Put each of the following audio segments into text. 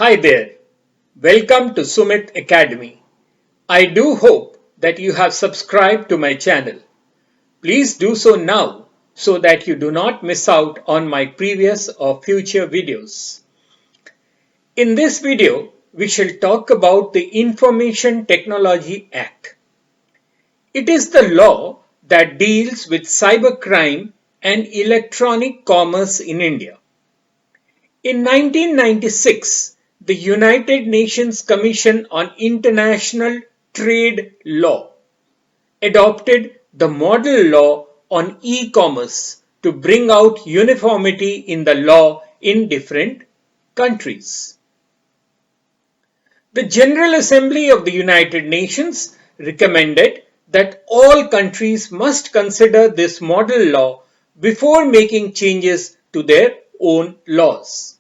Hi there. Welcome to Sumit Academy. I do hope that you have subscribed to my channel. Please do so now so that you do not miss out on my previous or future videos. In this video, we shall talk about the Information Technology Act. It is the law that deals with cybercrime and electronic commerce in India. In 1996, the United Nations Commission on International Trade Law adopted the model law on e-commerce to bring out uniformity in the law in different countries. The General Assembly of the United Nations recommended that all countries must consider this model law before making changes to their own laws.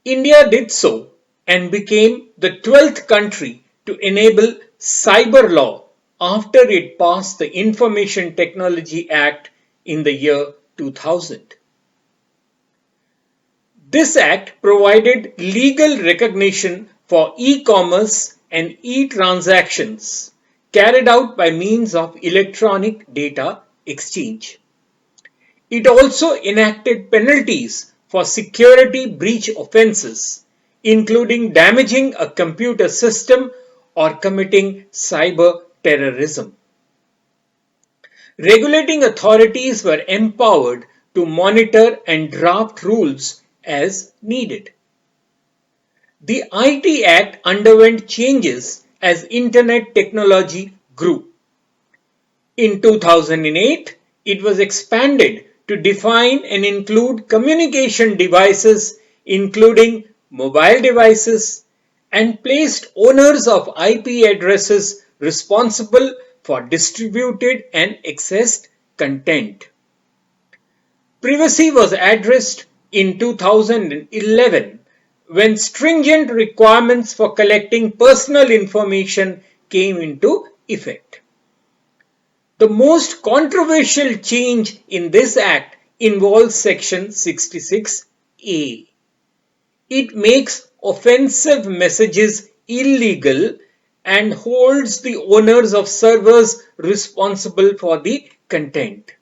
India did so and became the 12th country to enable cyber law after it passed the Information Technology Act in the year 2000. This act provided legal recognition for e-commerce and e-transactions carried out by means of electronic data exchange. It also enacted penalties for security breach offences, including damaging a computer system or committing cyber terrorism. Regulating authorities were empowered to monitor and draft rules as needed. The IT Act underwent changes as Internet technology grew. In 2008, it was expanded to define and include communication devices including mobile devices and placed owners of IP addresses responsible for distributed and accessed content. Privacy was addressed in 2011 when stringent requirements for collecting personal information came into effect. The most controversial change in this act involves Section 66A. It makes offensive messages illegal and holds the owners of servers responsible for the content.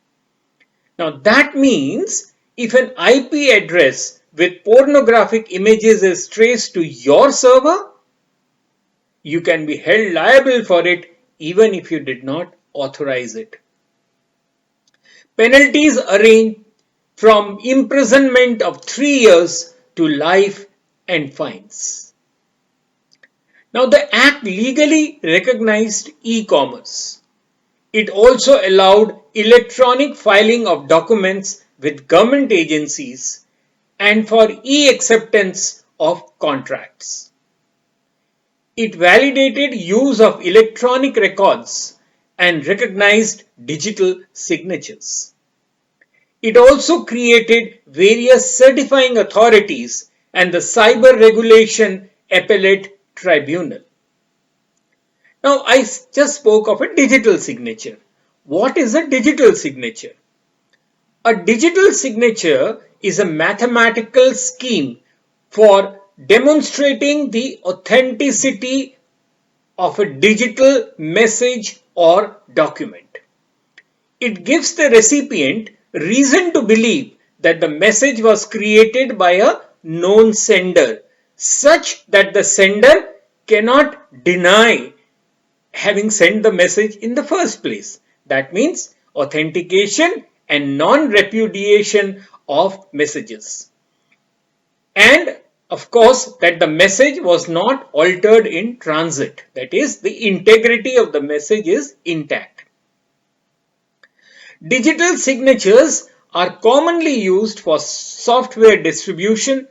Now that means if an IP address with pornographic images is traced to your server, you can be held liable for it even if you did not authorize it. Penalties range from imprisonment of 3 years to life and fines. Now the Act legally recognized e-commerce. It also allowed electronic filing of documents with government agencies and for e-acceptance of contracts. It validated use of electronic records and recognized digital signatures. It also created various certifying authorities and the Cyber Regulation Appellate Tribunal. Now, I just spoke of a digital signature. What is a digital signature? A digital signature is a mathematical scheme for demonstrating the authenticity of a digital message or document. It gives the recipient reason to believe that the message was created by a known sender, such that the sender cannot deny having sent the message in the first place. That means authentication and non-repudiation of messages. And of course, that the message was not altered in transit. That is, the integrity of the message is intact. Digital signatures are commonly used for software distribution,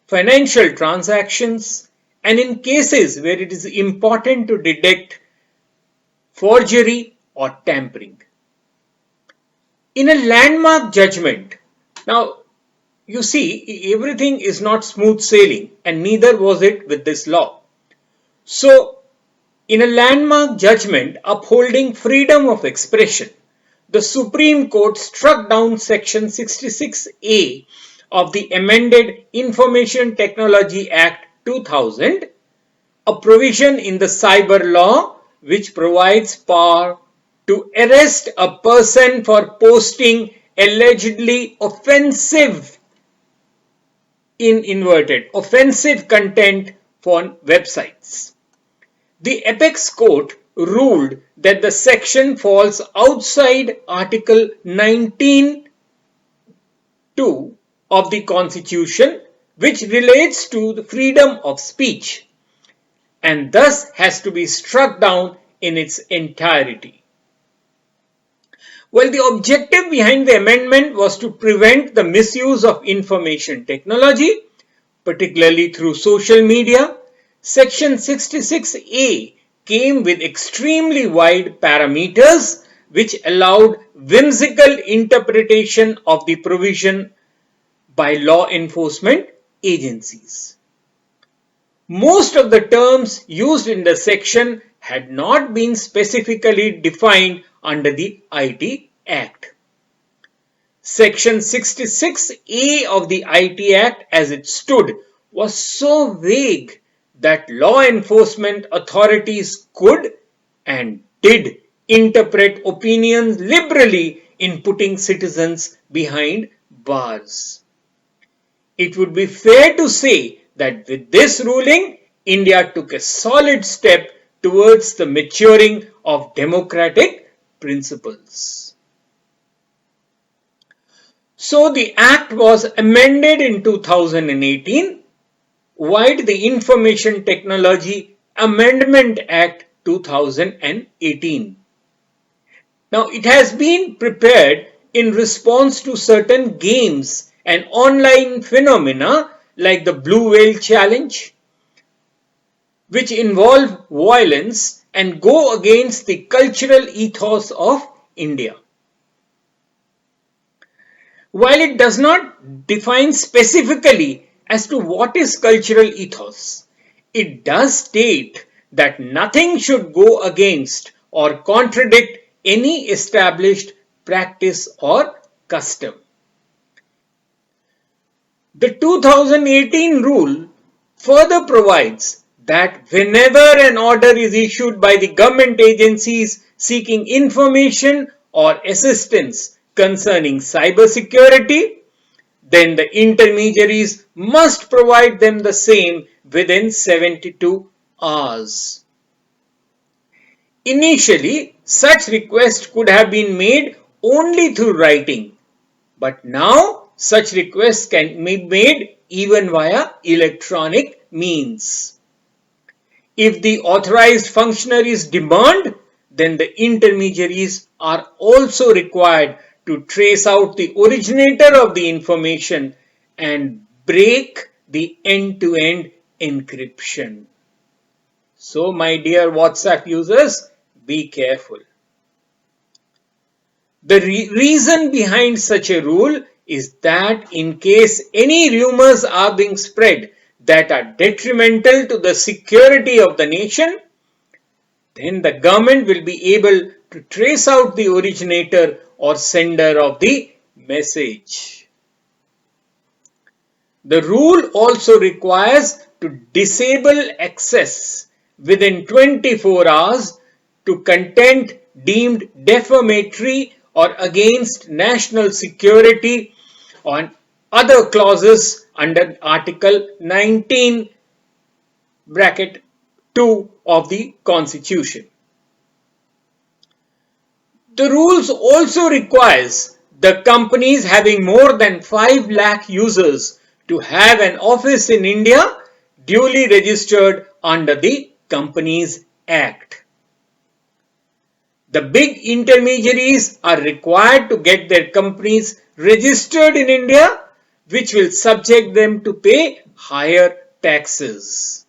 financial transactions, and in cases where it is important to detect forgery or tampering. In a landmark judgment, now you see, everything is not smooth sailing, and neither was it with this law. So, in a landmark judgment upholding freedom of expression, the Supreme Court struck down Section 66A of the Amended Information Technology Act 2000, a provision in the cyber law which provides power to arrest a person for posting allegedly offensive content on websites. The apex court ruled that the section falls outside Article 19(2) of the Constitution, which relates to the freedom of speech, and thus has to be struck down in its entirety. While the objective behind the amendment was to prevent the misuse of information technology, particularly through social media, Section 66A came with extremely wide parameters which allowed whimsical interpretation of the provision by law enforcement agencies. Most of the terms used in the section had not been specifically defined under the IT Act. Section 66A of the IT Act as it stood was so vague that law enforcement authorities could and did interpret opinions liberally in putting citizens behind bars. It would be fair to say that with this ruling, India took a solid step towards the maturing of democratic principles. So the Act was amended in 2018 via the Information Technology Amendment Act 2018. Now it has been prepared in response to certain games and online phenomena like the Blue Whale Challenge, which involve violence and go against the cultural ethos of India. While it does not define specifically as to what is cultural ethos, it does state that nothing should go against or contradict any established practice or custom. The 2018 rule further provides that whenever an order is issued by the government agencies seeking information or assistance concerning cybersecurity, then the intermediaries must provide them the same within 72 hours. Initially, such requests could have been made only through writing, but now such requests can be made even via electronic means. If the authorized functionaries demand, then the intermediaries are also required to trace out the originator of the information and break the end-to-end encryption. So, my dear WhatsApp users, be careful. The reason behind such a rule is that in case any rumors are being spread that are detrimental to the security of the nation, then the government will be able to trace out the originator or sender of the message. The rule also requires to disable access within 24 hours to content deemed defamatory or against national security on other clauses under Article 19(2) of the Constitution. The rules also requires the companies having more than 5 lakh users to have an office in India duly registered under the Companies Act. The big intermediaries are required to get their companies registered in India, which will subject them to pay higher taxes.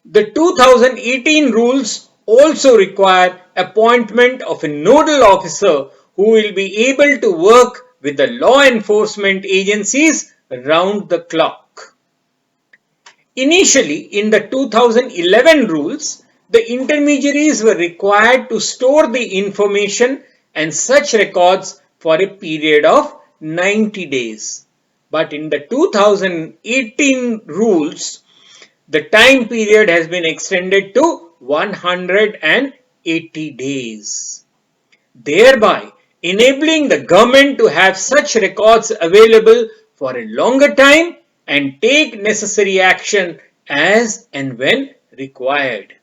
The 2018 rules also require appointment of a nodal officer who will be able to work with the law enforcement agencies round the clock. Initially, in the 2011 rules, the intermediaries were required to store the information and such records for a period of 90 days. But in the 2018 rules, the time period has been extended to 180 days, thereby enabling the government to have such records available for a longer time and take necessary action as and when required.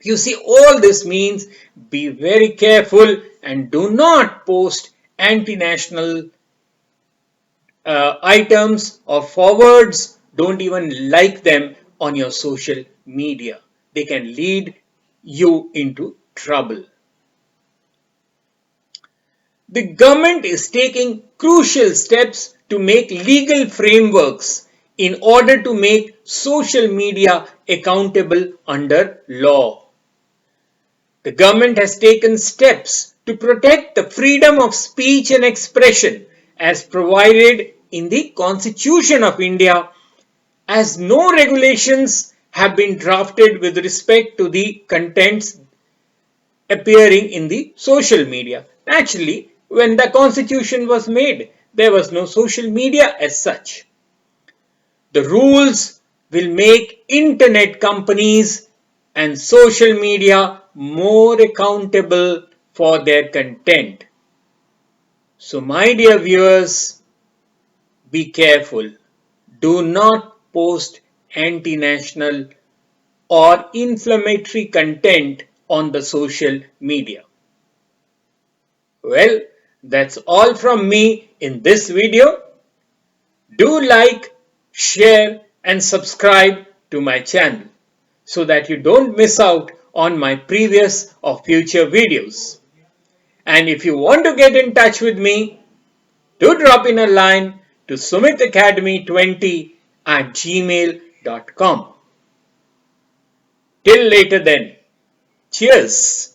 You see, all this means be very careful and do not post anti-national items or forwards. Don't even like them on your social media. They can lead you into trouble. The government is taking crucial steps to make legal frameworks in order to make social media accountable under law. The government has taken steps to protect the freedom of speech and expression as provided in the Constitution of India, as no regulations have been drafted with respect to the contents appearing in the social media. Naturally, when the Constitution was made, there was no social media as such. The rules will make internet companies and social media more accountable for their content. So, my dear viewers, be careful. Do not post anti national or inflammatory content on the social media. Well, that's all from me in this video. Do like, share, and subscribe to my channel so that you don't miss out on my previous or future videos. And if you want to get in touch with me, do drop in a line to sumitacademy20@gmail.com. Till later then, cheers.